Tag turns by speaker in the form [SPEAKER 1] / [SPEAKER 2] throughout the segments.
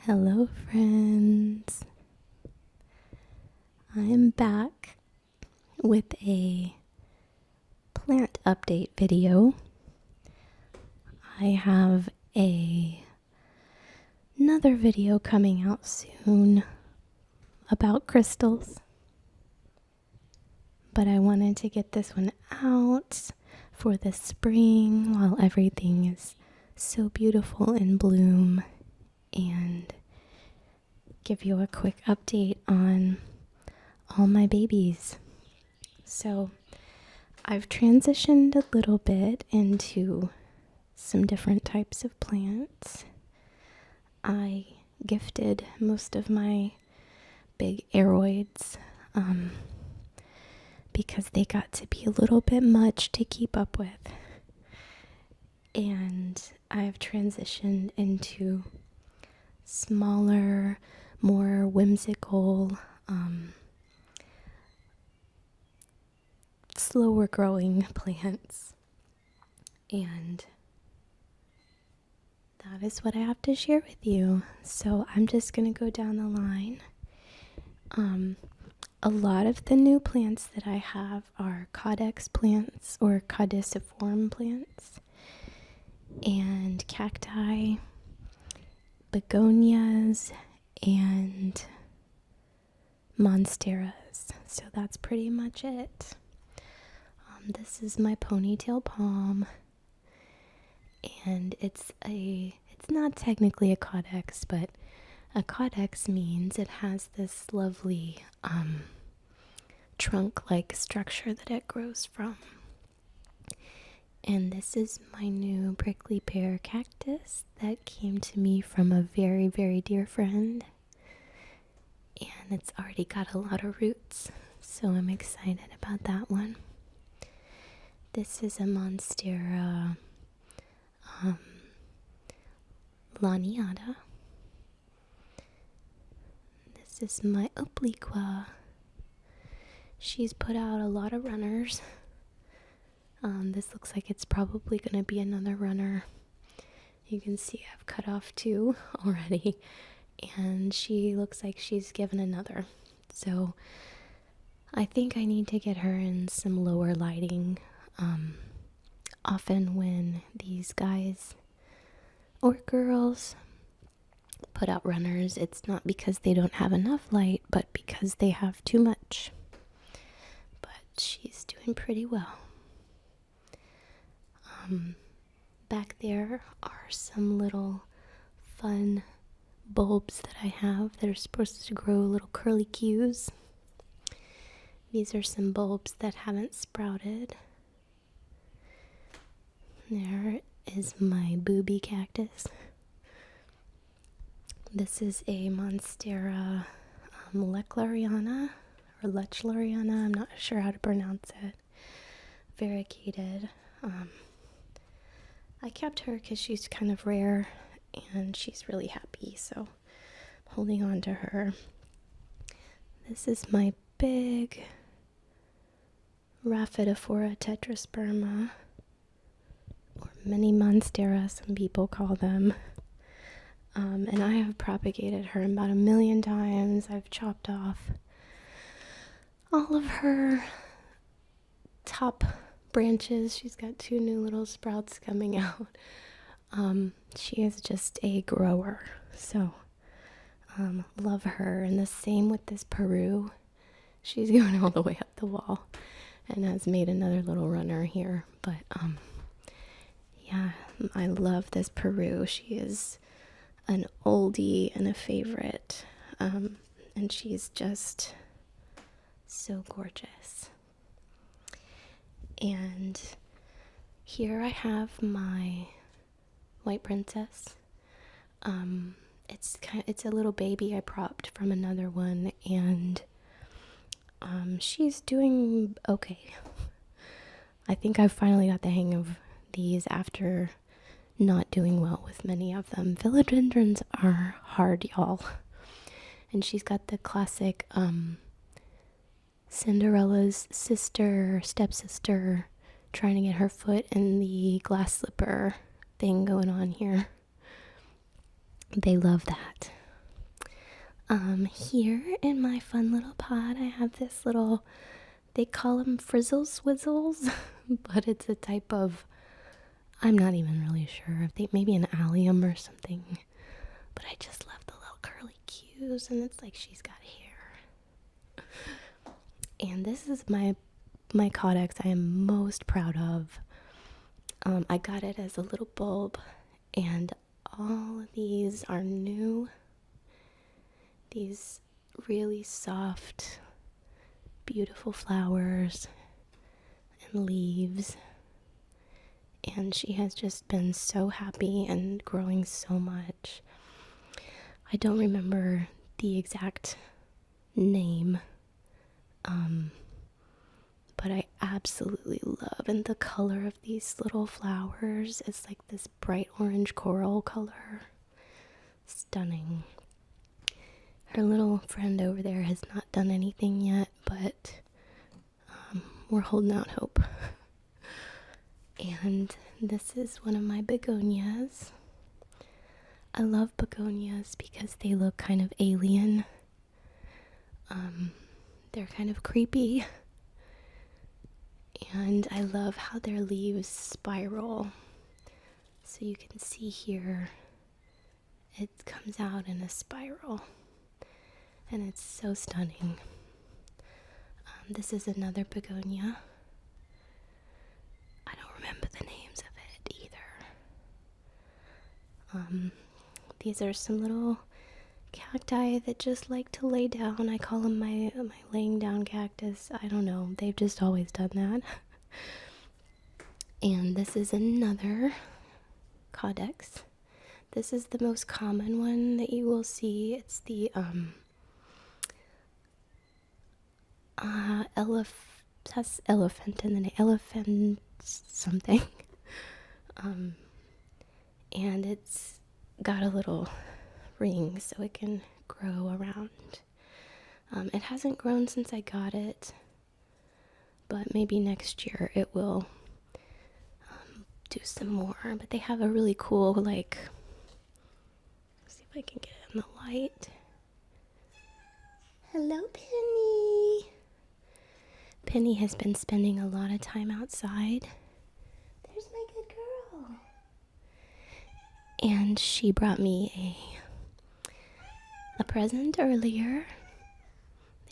[SPEAKER 1] Hello, friends. I am back with a plant update video. I have another video coming out soon about crystals, but I wanted to get this one out for the spring while everything is so beautiful in bloom and give you a quick update on all my babies. So I've transitioned a little bit into some different types of plants. I gifted most of my big aroids because they got to be a little bit much to keep up with. And I've transitioned into smaller, more whimsical, slower growing plants. And that is what I have to share with you. So I'm just going to go down the line. A lot of the new plants that I have are Codex plants or caudiciform plants and cacti, begonias, and monsteras. So that's pretty much it. This is my ponytail palm, and it's not technically a codex, but a codex means it has this lovely trunk-like structure that it grows from. And this is my new prickly pear cactus that came to me from a very, very dear friend. And it's already got a lot of roots, so I'm excited about that one. This is a Monstera laniata. This is my obliqua. She's put out a lot of runners. This looks like it's probably going to be another runner. You can see I've cut off 2 already, and she looks like she's given another. So I think I need to get her in some lower lighting. Often when these guys or girls put out runners, it's not because they don't have enough light, but because they have too much. But she's doing pretty well. Back there are some little fun bulbs that I have that are supposed to grow little curly cues. These are some bulbs that haven't sprouted. There is my booby cactus. This is a Monstera lechlariana or lechlariana. I'm not sure how to pronounce it. Variegated. I kept her because she's kind of rare and she's really happy, so I'm holding on to her. This is my big Rhaphidophora tetrasperma, or mini monstera, some people call them. And I have propagated her about 1 million times. I've chopped off all of her top branches. She's got 2 new little sprouts coming out. She is just a grower, so love her. And the same with this Peru. She's going all the way up the wall and has made another little runner here. But yeah, I love this Peru. She is an oldie and a favorite, and she's just so gorgeous. And here I have my white princess. It's a little baby I propped from another one, and she's doing okay. I think I finally got the hang of these after not doing well with many of them. Philodendrons are hard, y'all. And she's got the classic Cinderella's stepsister, trying to get her foot in the glass slipper thing going on here. They love that. Here in my fun little pot, I have this little, they call them frizzle swizzles, but it's a type of, I'm not even really sure if they, maybe an allium or something, but I just love the little curly cues, and it's like she's got hair. And this is my Codex I am most proud of. I got it as a little bulb, and all of these are new. These really soft, beautiful flowers and leaves. And she has just been so happy and growing so much. I don't remember the exact name, but I absolutely love, and the color of these little flowers is like this bright orange coral color. Stunning. Her little friend over there has not done anything yet, but we're holding out hope. And this is one of my begonias. I love begonias because they look kind of alien. They're kind of creepy. And I love how their leaves spiral. So you can see here, it comes out in a spiral. And it's so stunning. This is another begonia. I don't remember the names of it either. These are some little cacti that just like to lay down. I call them my laying down cactus. I don't know. They've just always done that. And this is another Codex. This is the most common one that you will see. It's the has elephant in the name. Elephant something. And it's got a little ring so it can grow around. It hasn't grown since I got it, but maybe next year it will do some more. But they have a really cool, like, let's see if I can get it in the light. Hello, Penny. Penny has been spending a lot of time outside. There's my good girl. And she brought me a present earlier.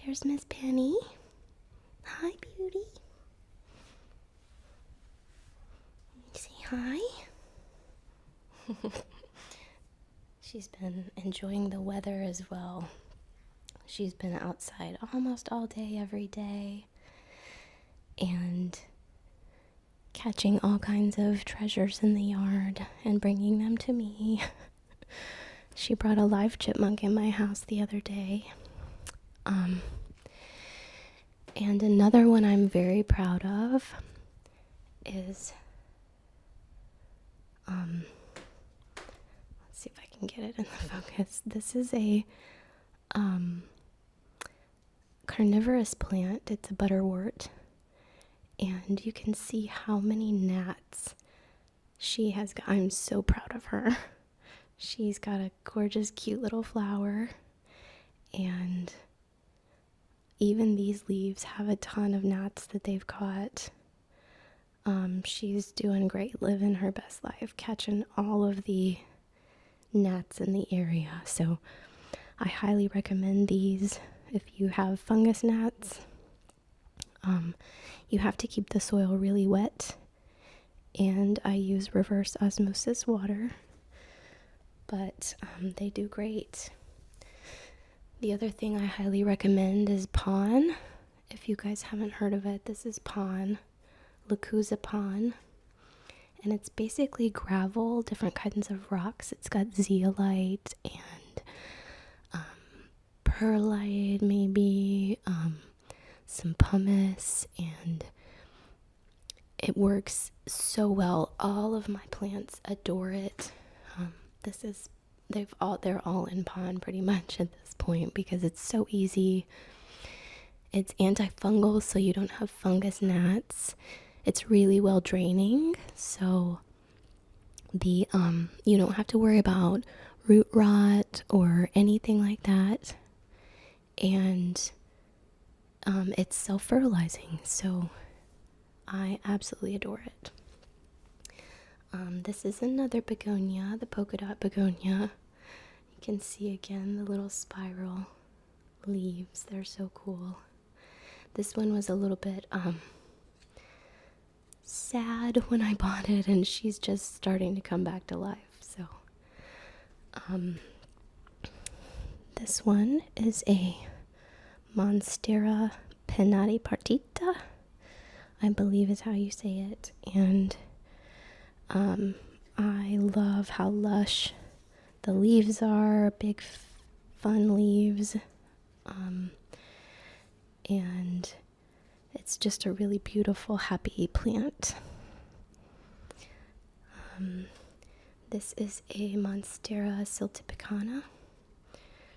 [SPEAKER 1] There's Miss Penny. Hi, beauty. Say hi. She's been enjoying the weather as well. She's been outside almost all day, every day, and catching all kinds of treasures in the yard and bringing them to me. She brought a live chipmunk in my house the other day. And another one I'm very proud of is, let's see if I can get it in the focus. This is a carnivorous plant. It's a butterwort. And you can see how many gnats she has got. I'm so proud of her. She's got a gorgeous, cute little flower. And even these leaves have a ton of gnats that they've caught. She's doing great, living her best life, catching all of the gnats in the area. So I highly recommend these if you have fungus gnats. You have to keep the soil really wet, and I use reverse osmosis water, but they do great. The other thing I highly recommend is pon. If you guys haven't heard of it, this is pon, Lacusa pon, and it's basically gravel, different kinds of rocks. It's got zeolite and perlite, maybe some pumice, and it works so well. All of my plants adore it. They're all in pon pretty much at this point because it's so easy. It's antifungal, so you don't have fungus gnats. It's really well draining, so you don't have to worry about root rot or anything like that. and it's self-fertilizing, so I absolutely adore it. This is another begonia, the polka dot begonia. You can see again the little spiral leaves. They're so cool. This one was a little bit sad when I bought it, and she's just starting to come back to life. So this one is a Monstera Pinnati Partita, I believe is how you say it, and I love how lush the leaves are, big fun leaves, and it's just a really beautiful, happy plant. This is a Monstera siltipicana,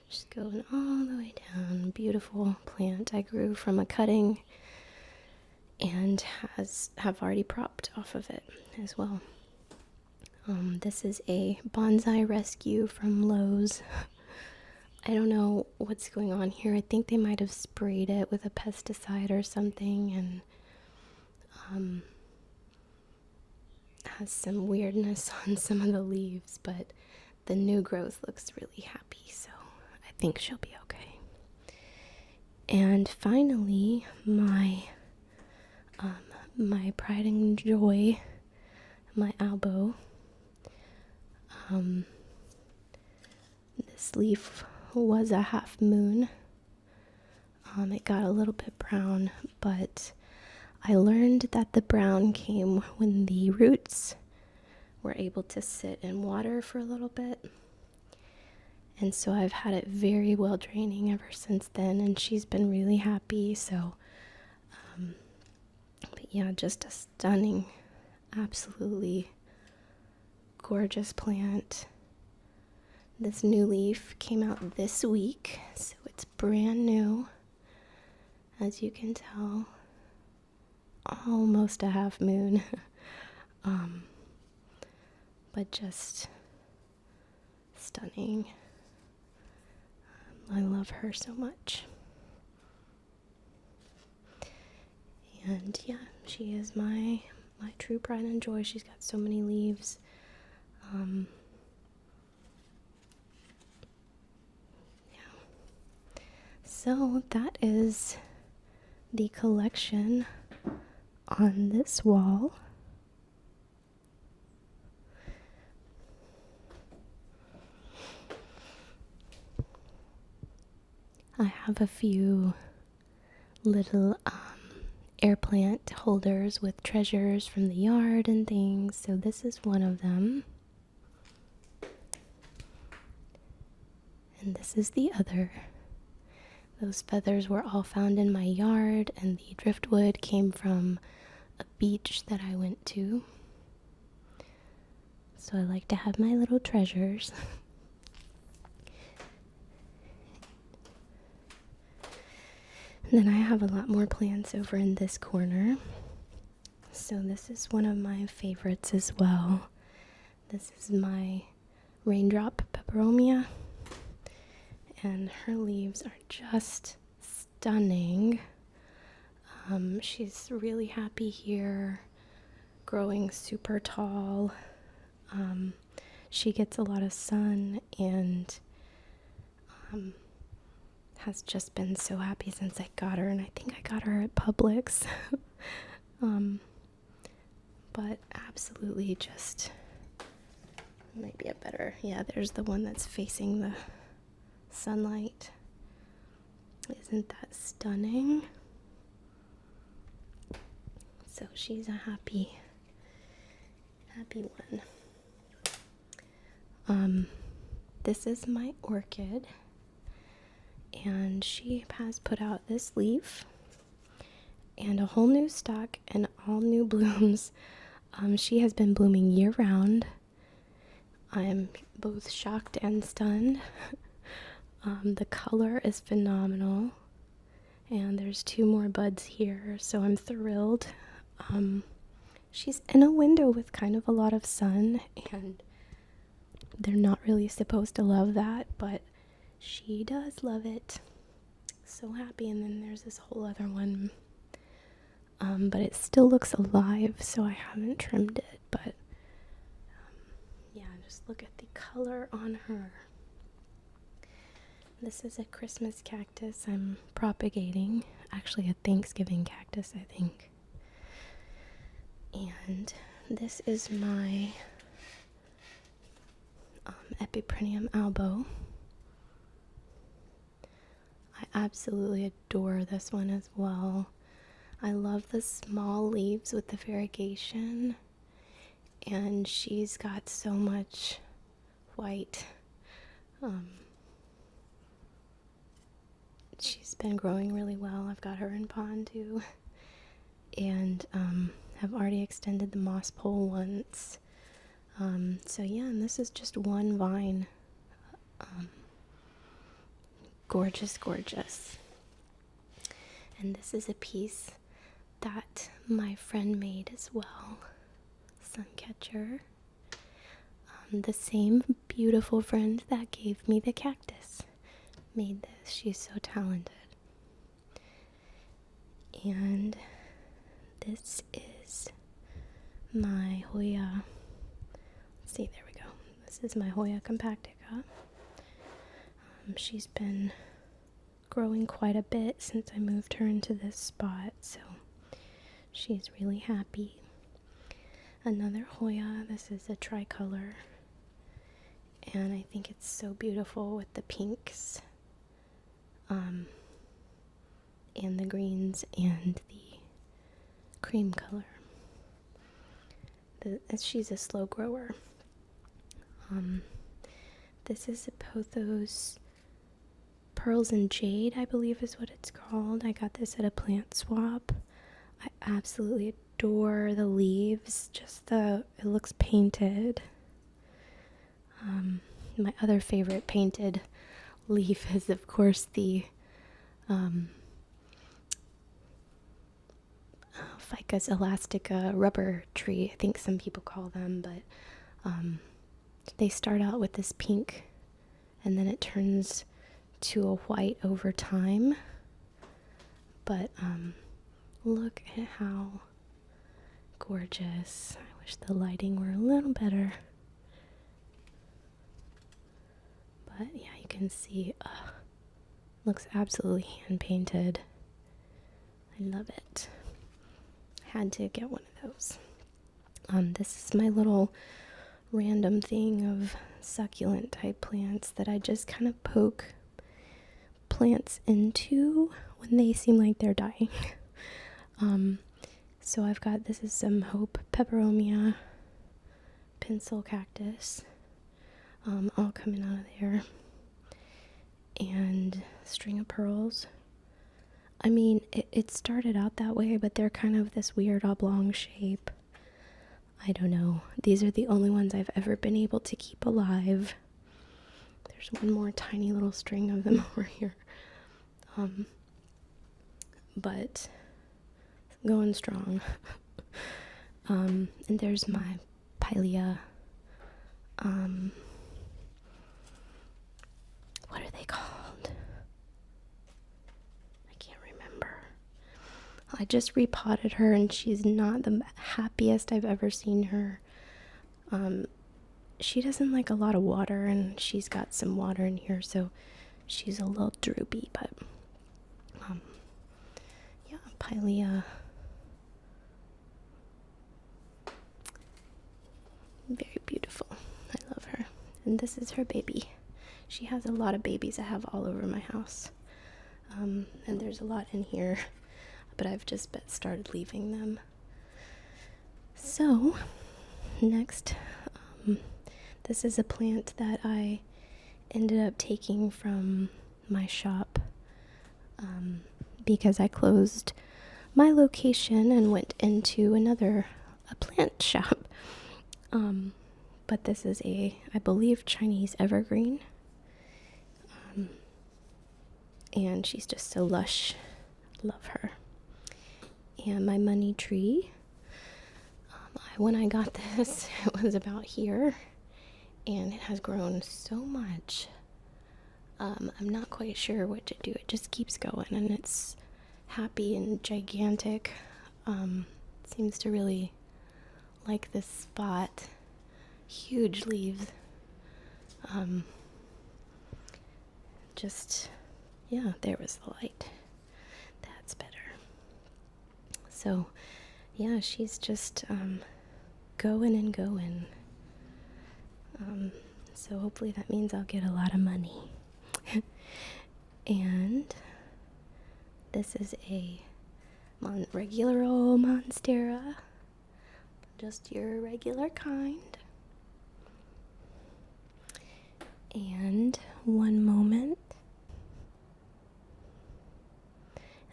[SPEAKER 1] just going all the way down. Beautiful plant I grew from a cutting and have already propped off of it as well. This is a bonsai rescue from Lowe's. I don't know what's going on here. I think they might have sprayed it with a pesticide or something, and has some weirdness on some of the leaves, but the new growth looks really happy, so I think she'll be okay. And finally, my pride and joy, my albo. This leaf was a half moon. It got a little bit brown, but I learned that the brown came when the roots were able to sit in water for a little bit. And so I've had it very well draining ever since then, and she's been really happy. So, but yeah, just a stunning, absolutely gorgeous plant. This new leaf came out this week, so it's brand new. As you can tell, almost a half moon. But just stunning. I love her so much. And yeah, she is my true pride and joy. She's got so many leaves. So that is the collection on this wall. I have a few little air plant holders with treasures from the yard and things, so this is one of them. And this is the other. Those feathers were all found in my yard, and the driftwood came from a beach that I went to. So I like to have my little treasures. And then I have a lot more plants over in this corner. So this is one of my favorites as well. This is my raindrop peperomia, and her leaves are just stunning. She's really happy here, growing super tall. She gets a lot of sun and has just been so happy since I got her, and I think I got her at Publix. But absolutely just might be a better, yeah, there's the one that's facing the sunlight. Isn't that stunning? So she's a happy one. This is my orchid, and she has put out this leaf and a whole new stalk and all new blooms. She has been blooming year round. I am both shocked and stunned. The color is phenomenal, and there's 2 more buds here, so I'm thrilled. She's in a window with kind of a lot of sun, and they're not really supposed to love that, but she does love it. So happy. And then there's this whole other one, but it still looks alive, so I haven't trimmed it. But yeah, just look at the color on her. This is a Christmas cactus I'm propagating, actually a Thanksgiving cactus, I think. And this is my Epiprinium albo. I absolutely adore this one as well. I love the small leaves with the variegation, and she's got so much white. She's been growing really well. I've got her in pond too, and have already extended the moss pole once. So yeah, and this is just one vine. Gorgeous, gorgeous. And this is a piece that my friend made as well, Suncatcher. The same beautiful friend that gave me the cactus made this. She's so talented. And this is my Hoya. Let's see, there we go. This is my Hoya compactica. She's been growing quite a bit since I moved her into this spot, so she's really happy. Another Hoya. This is a tricolor, and I think it's so beautiful with the pinks, and the greens and the cream color. She's a slow grower. This is a Pothos Pearls and Jade, I believe is what it's called. I got this at a plant swap. I absolutely adore the leaves. It looks painted. My other favorite painted leaf is, of course, the Ficus elastica rubber tree, I think some people call them, but they start out with this pink and then it turns to a white over time. But look at how gorgeous. I wish the lighting were a little better. But yeah, you can see, looks absolutely hand painted. I love it. I had to get one of those. This is my little random thing of succulent type plants that I just kind of poke plants into when they seem like they're dying. So I've got, this is some Hope Peperomia pencil cactus, all coming out of there, and String of Pearls. I mean, it started out that way, but they're kind of this weird oblong shape. I don't know. These are the only ones I've ever been able to keep alive. There's one more tiny little string of them over here. But going strong. And there's my Pilea. What are they called? I can't remember. I just repotted her and she's not the happiest I've ever seen her. She doesn't like a lot of water, and she's got some water in here, so she's a little droopy, but yeah, Pilea. Very beautiful. I love her. And this is her baby. She has a lot of babies I have all over my house. And there's a lot in here, but I've just started leaving them. So, next, this is a plant that I ended up taking from my shop because I closed my location and went into a plant shop. But this is I believe, Chinese evergreen. And she's just so lush. Love her. And my money tree. When I got this, it was about here. And it has grown so much. I'm not quite sure what to do. It just keeps going, and it's happy and gigantic. Seems to really like this spot. Huge leaves. Just, yeah, there was the light. That's better. So, yeah, she's just going and going. So hopefully that means I'll get a lot of money. And this is a regular old monstera, just your regular kind. And one moment.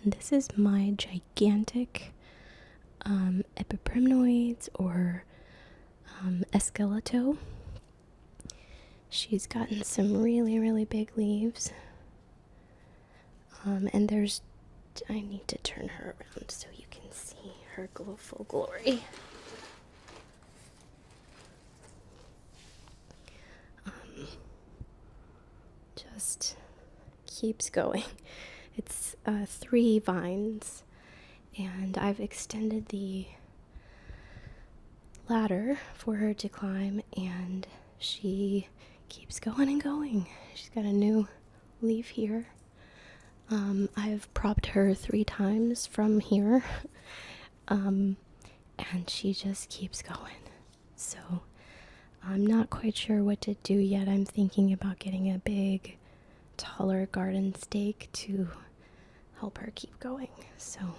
[SPEAKER 1] And this is my gigantic epiprimnoids or esqueleto. She's gotten some really, really big leaves. And I need to turn her around so you can see her full glory. Just keeps going. It's 3 vines, and I've extended the ladder for her to climb, and she keeps going and going. She's got a new leaf here. I've propped her 3 times from here, and she just keeps going. So I'm not quite sure what to do yet. I'm thinking about getting a big, taller garden stake to help her keep going. So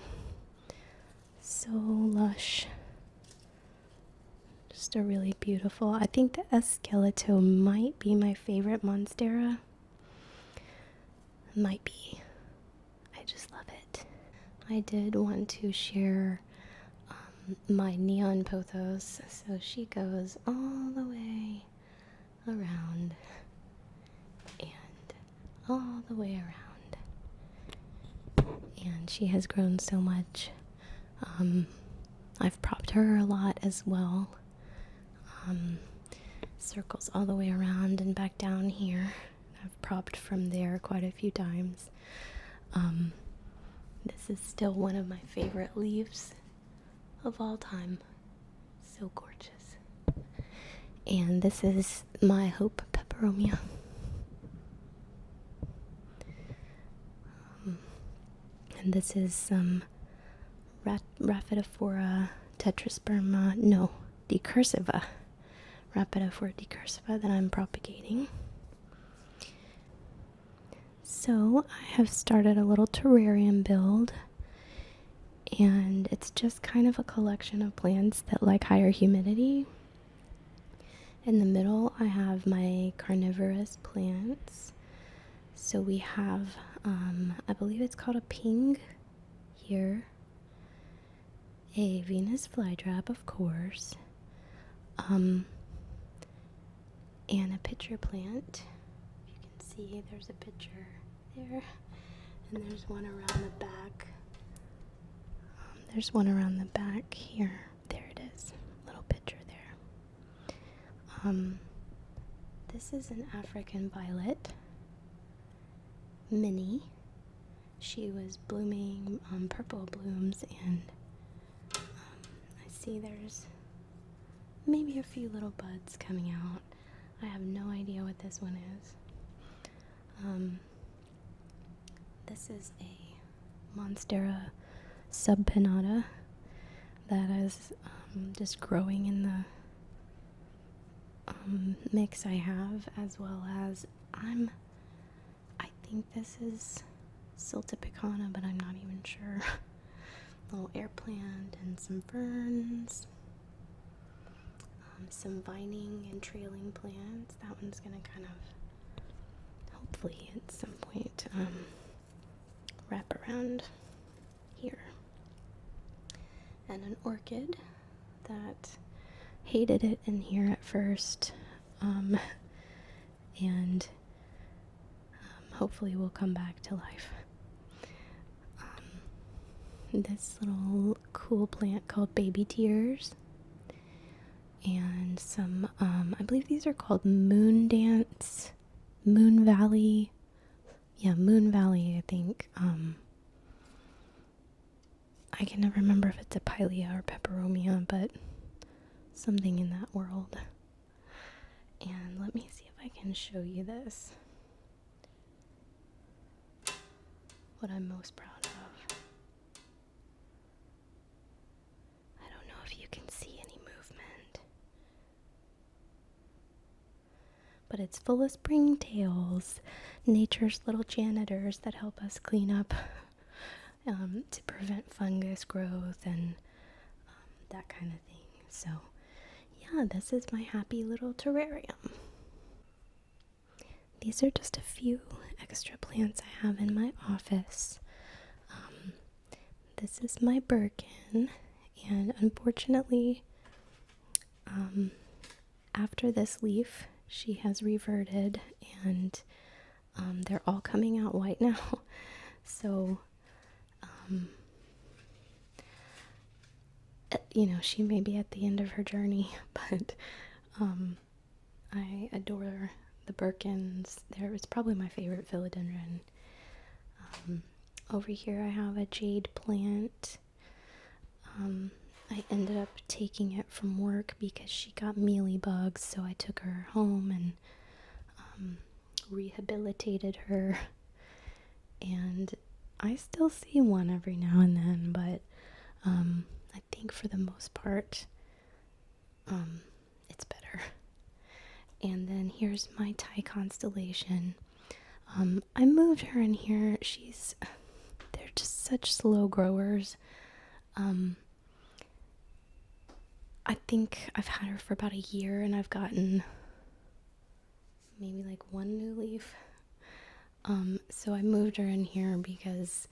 [SPEAKER 1] lush. Just a really beautiful. I think the esqueleto might be my favorite monstera. Might be. I just love it. I did want to share my neon pothos, so she goes all the way around and all the way around, and she has grown so much. I've propped her a lot as well. Circles all the way around and back down here. I've propped from there quite a few times. This is still one of my favorite leaves of all time. So gorgeous. And this is my Hope peperomia. And this is some Rhaphidophora tetrasperma, no, decursiva. Rhaphidophora decursiva that I'm propagating. So I have started a little terrarium build, and it's just kind of a collection of plants that like higher humidity. In the middle I have my carnivorous plants. So we have, I believe it's called a ping here, a Venus flytrap, of course, and a pitcher plant. You can see there's a pitcher there, and there's one around the back. There's one around the back here. There it is, little pitcher there. This is an African violet, mini. She was blooming purple blooms, and I see there's maybe a few little buds coming out. I have no idea what this one is. This is a Monstera subpinnata that is just growing in the mix I have, as well as I think this is Siltepecana, but I'm not even sure. Little air plant and some ferns, some vining and trailing plants. That one's gonna kind of, hopefully at some point, wrap around here. And an orchid that hated it in here at first, and hopefully will come back to life. This little cool plant called baby tears, and some I believe these are called moon valley Yeah, Moon Valley, I think. I can never remember if it's a Pilea or Peperomia, but something in that world. And let me see if I can show you this. What I'm most proud of. I don't know if you can see any movement, but it's full of springtails, nature's little janitors that help us clean up to prevent fungus growth and that kind of thing. So yeah, this is my happy little terrarium. These are just a few extra plants I have in my office. This is my Birkin, and unfortunately, after this leaf, she has reverted, and they're all coming out white now. So, you know, she may be at the end of her journey, but I adore the Birkins. It's probably my favorite philodendron. Over here I have a jade plant. I ended up taking it from work because she got mealy bugs, so I took her home and rehabilitated her. And I still see one every now and then, but I think for the most part, it's better. And then here's my Thai constellation. I moved her in here. They're just such slow growers. I think I've had her for about a year and I've gotten maybe like one new leaf. So I moved her in here because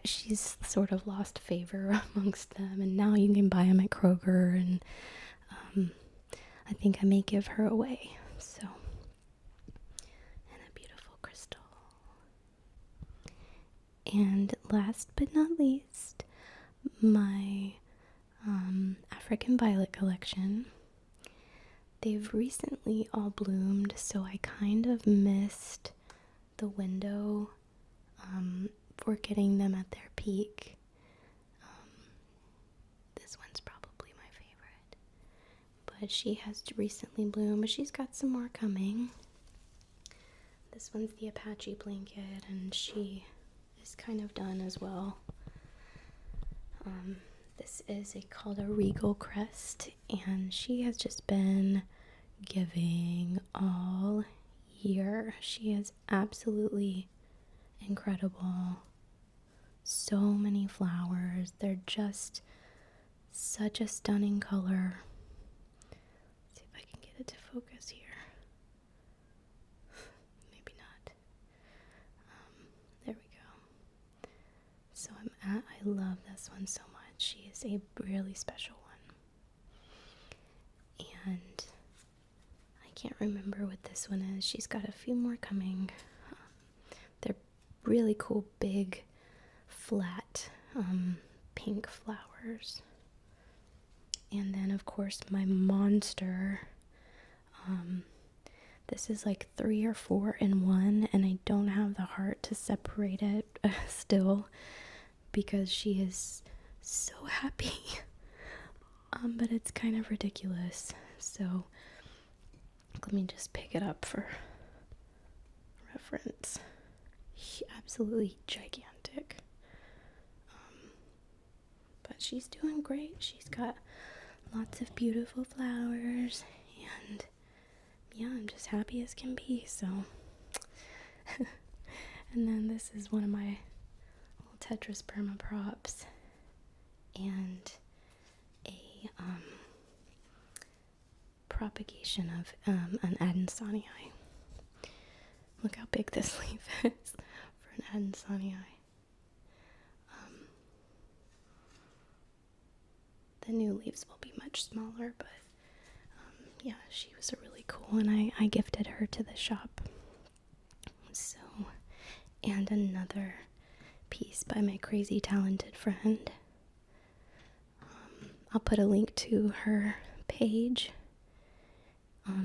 [SPEAKER 1] she's sort of lost favor amongst them, and now you can buy them at Kroger, and I think I may give her away. So, and a beautiful crystal. And last but not least, my African violet collection. They've recently all bloomed, so I kind of missed the window for getting them at their peak. This one's probably my favorite, but she has recently bloomed, but she's got some more coming. This one's the Apache blanket, and she is kind of done as well. This is called a Regal Crest, and she has just been giving all year. She is absolutely incredible. So many flowers. They're just such a stunning color. Let's see if I can get it to focus here. Maybe not. There we go. So I love this one so much. She is a really special one. And I can't remember what this one is. She's got a few more coming. They're really cool, big, flat, pink flowers. And then, of course, my monster. This is like 3 or 4 in one, and I don't have the heart to separate it still because she is so happy. But it's kind of ridiculous. So let me just pick it up for reference. Absolutely gigantic. But she's doing great. She's got lots of beautiful flowers, and yeah, I'm just happy as can be. So and then this is one of my little Tetrasperma props, and a propagation of an Adansonii. Look how big this leaf is for an Adansonii. The new leaves will be much smaller, but yeah, she was a really cool, and I gifted her to the shop. So, and another piece by my crazy talented friend. I'll put a link to her page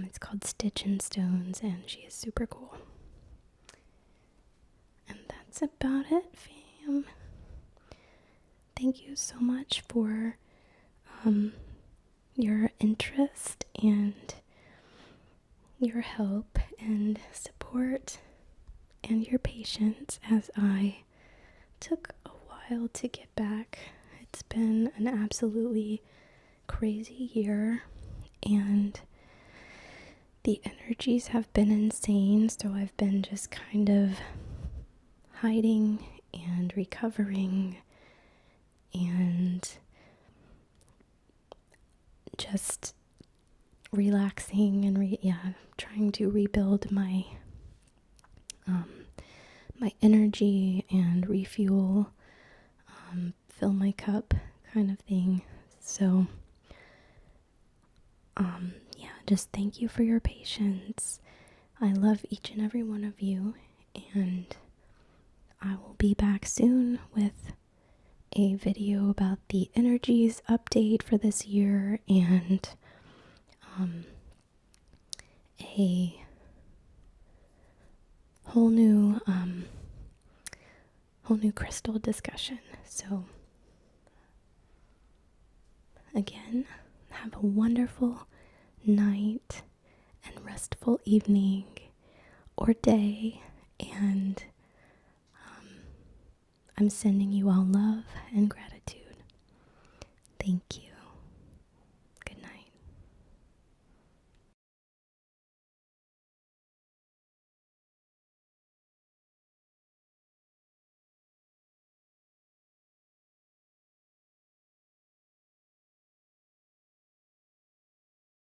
[SPEAKER 1] It's called Stitch and Stones, and she is super cool. And that's about it, fam. Thank you so much for your interest and your help and support and your patience as I took a while to get back. It's been an absolutely crazy year, and the energies have been insane, so I've been just kind of hiding and recovering and just relaxing and trying to rebuild my my energy and refuel, fill my cup kind of thing. So just thank you for your patience. I love each and every one of you, and I will be back soon with a video about the energies update for this year and a whole new crystal discussion. So again, have a wonderful night and restful evening or day, and I'm sending you all love and gratitude. Thank you.